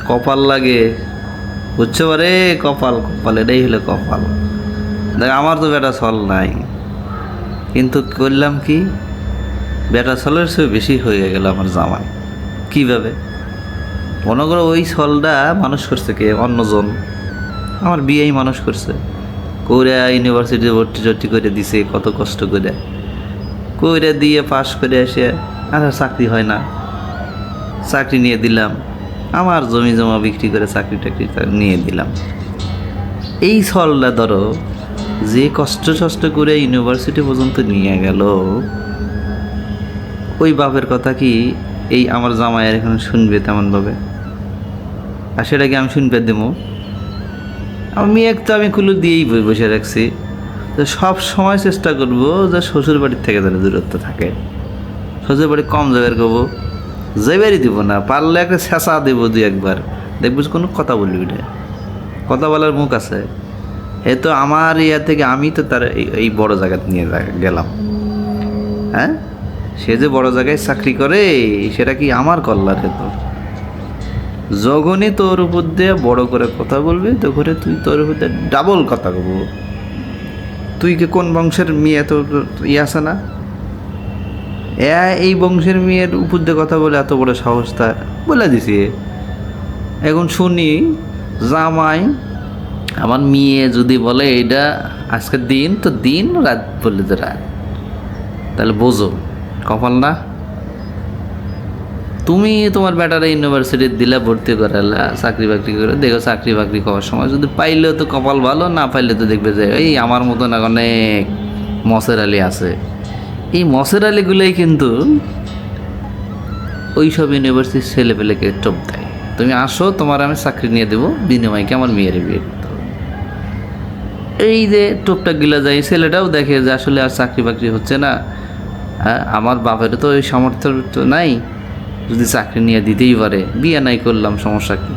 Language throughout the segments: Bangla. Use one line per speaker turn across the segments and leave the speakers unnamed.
কপাল লাগে, বুঝছো রে? কপাল কপাল, এটাই হলো কপাল। দেখ আমার তো বেটা ছল নাই, কিন্তু করলাম কি, বেটা ছলের চেয়ে বেশি হয়ে গেল আমার জামাই। কীভাবে? মনে করো ওই ছলটা মানুষ করছে কে? অন্যজন। আমার বিয়েই মানুষ করছে, করে ইউনিভার্সিটি ভর্তি টর্তি করে দিছে কত কষ্ট করে দিয়ে পাশ করে এসে আর চাকরি হয় না। চাকরি নিয়ে দিলাম, আমার জমি জমা বিক্রি করে চাকরি টাকরি নিয়ে দিলাম। এই ছলটা ধরো যে কষ্ট করে ইউনিভার্সিটি পর্যন্ত নিয়ে গেল, ওই বাপের কথা কি এই আমার জামাইয়ের এখানে শুনবে তেমনভাবে? আর সেটা কি আমি শুনবে দেবো? আমি তো আমি কুলু দিয়েই বসে রাখছি, যে সব সময় চেষ্টা করবো যে শ্বশুর বাড়ির থেকে যেন দূরত্ব থাকে। শ্বশুর বাড়ি কম যাবের করবো, যাইবারই দিব না, পারলে একটা ছেঁচা দেবো দুই একবার, দেখবো কোনো কথা বলবি না। কথা বলার মুখ আছে। এ তো আমার ইয়া থেকে আমি তো তার এই বড় জায়গাতে নিয়ে গেলাম। হ্যাঁ, সে যে বড় জায়গায় চাকরি করে সেটা কি আমার কল্যাণে? তো যখনই তোর উপর দিয়ে বড় করে কথা বলবি তখন তুই তোর উপর দিয়ে ডাবল কথা বলবো। তুই কি কোন বংশের মেয়ে? তোর ইয়ে আছে না? এই বংশের মেয়ের উপর দিয়ে কথা বলে এত বড় সাহস তার? বলে দিছি। এখন শুনি জামাই আমার মেয়ে যদি বলে এটা আজকের দিন, তো দিন, রাত বললে তো রাত, তাহলে বোঝো কপাল না? তুমি তোমার বেটারে ইউনিভার্সিটি দিলা, ভর্তি করালা, চাকরি বাকরি করে দেখো, চাকরি বাকরি করার সময় যদি পাইলেও তো কপাল ভালো, না পাইলে তো দেখবে যে এই আমার মতন অনেক মসের আলী আছে। এই মসের আলীগুলোই কিন্তু ওই সব ইউনিভার্সিটির ছেলেপেলেকে টোপ দেয়, তুমি আসো তোমার আমি চাকরি নিয়ে দেবো, বিনিময়কে আমার মেয়ের বিয়ে করতে হবে। এই যে টোপটা গিলা যায়, ছেলেটাও দেখে যে আসলে আর চাকরি বাকরি হচ্ছে না, হ্যাঁ আমার বাপের তো ওই সামর্থ্য তো নাই, যদি চাকরি নিয়ে দিতেই পারে, বিয়ে নাই করলাম, সমস্যা কী?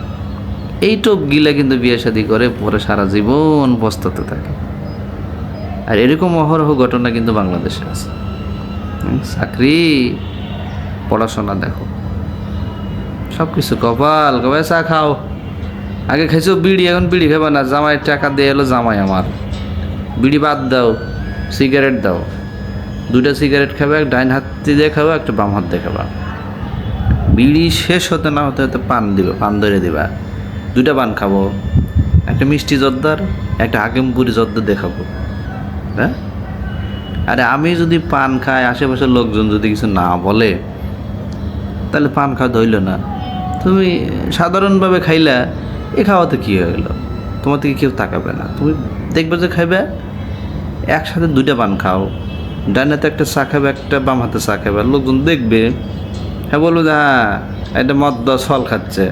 এই টোপ গিলা কিন্তু বিয়ে শাদী করে পরে সারা জীবন পস্তাতে থাকে। আর এরকম অহরহ ঘটনা কিন্তু বাংলাদেশে আছে। চাকরি, পড়াশোনা, দেখো সব কিছু কপাল। কবে চা খাও, আগে খাইছো বিড়ি, এখন বিড়ি খাবে না, জামাই টাকা দিয়ে এলো, জামাই আমার বিড়ি বাদ দাও, সিগারেট দাও। 2টা সিগারেট খাবে, এক ডাইন হাত দিয়ে খাবা, একটা বাম হাত দিয়ে খাবা। বিড়ি শেষ হতে না হতে হতে পান দিবে, পান ধরে দিবা। 2টা পান খাবো, একটা মিষ্টি জর্দার, একটা হাকিমপুরি জর্দার দেখাবো। হ্যাঁ, আরে আমি যদি পান খাই, আশেপাশের লোকজন যদি কিছু না বলে, তাহলে পান খাওয়া ধইল না। তুমি সাধারণভাবে খাইলা, এ খাওয়াতে কী হয়ে গেল? তোমার থেকে কেউ তাকাবে না, তুমি দেখবে যে খাইবে, একসাথে 2টা পান খাও, ডান হাতে একটা চা খাবে, একটা বাম হাতে চা খাবে, লোকজন দেখবে, হ্যাঁ বলবো যে হ্যাঁ এটা মদ ছল খাচ্ছে,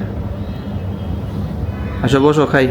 আসো বসো খাই।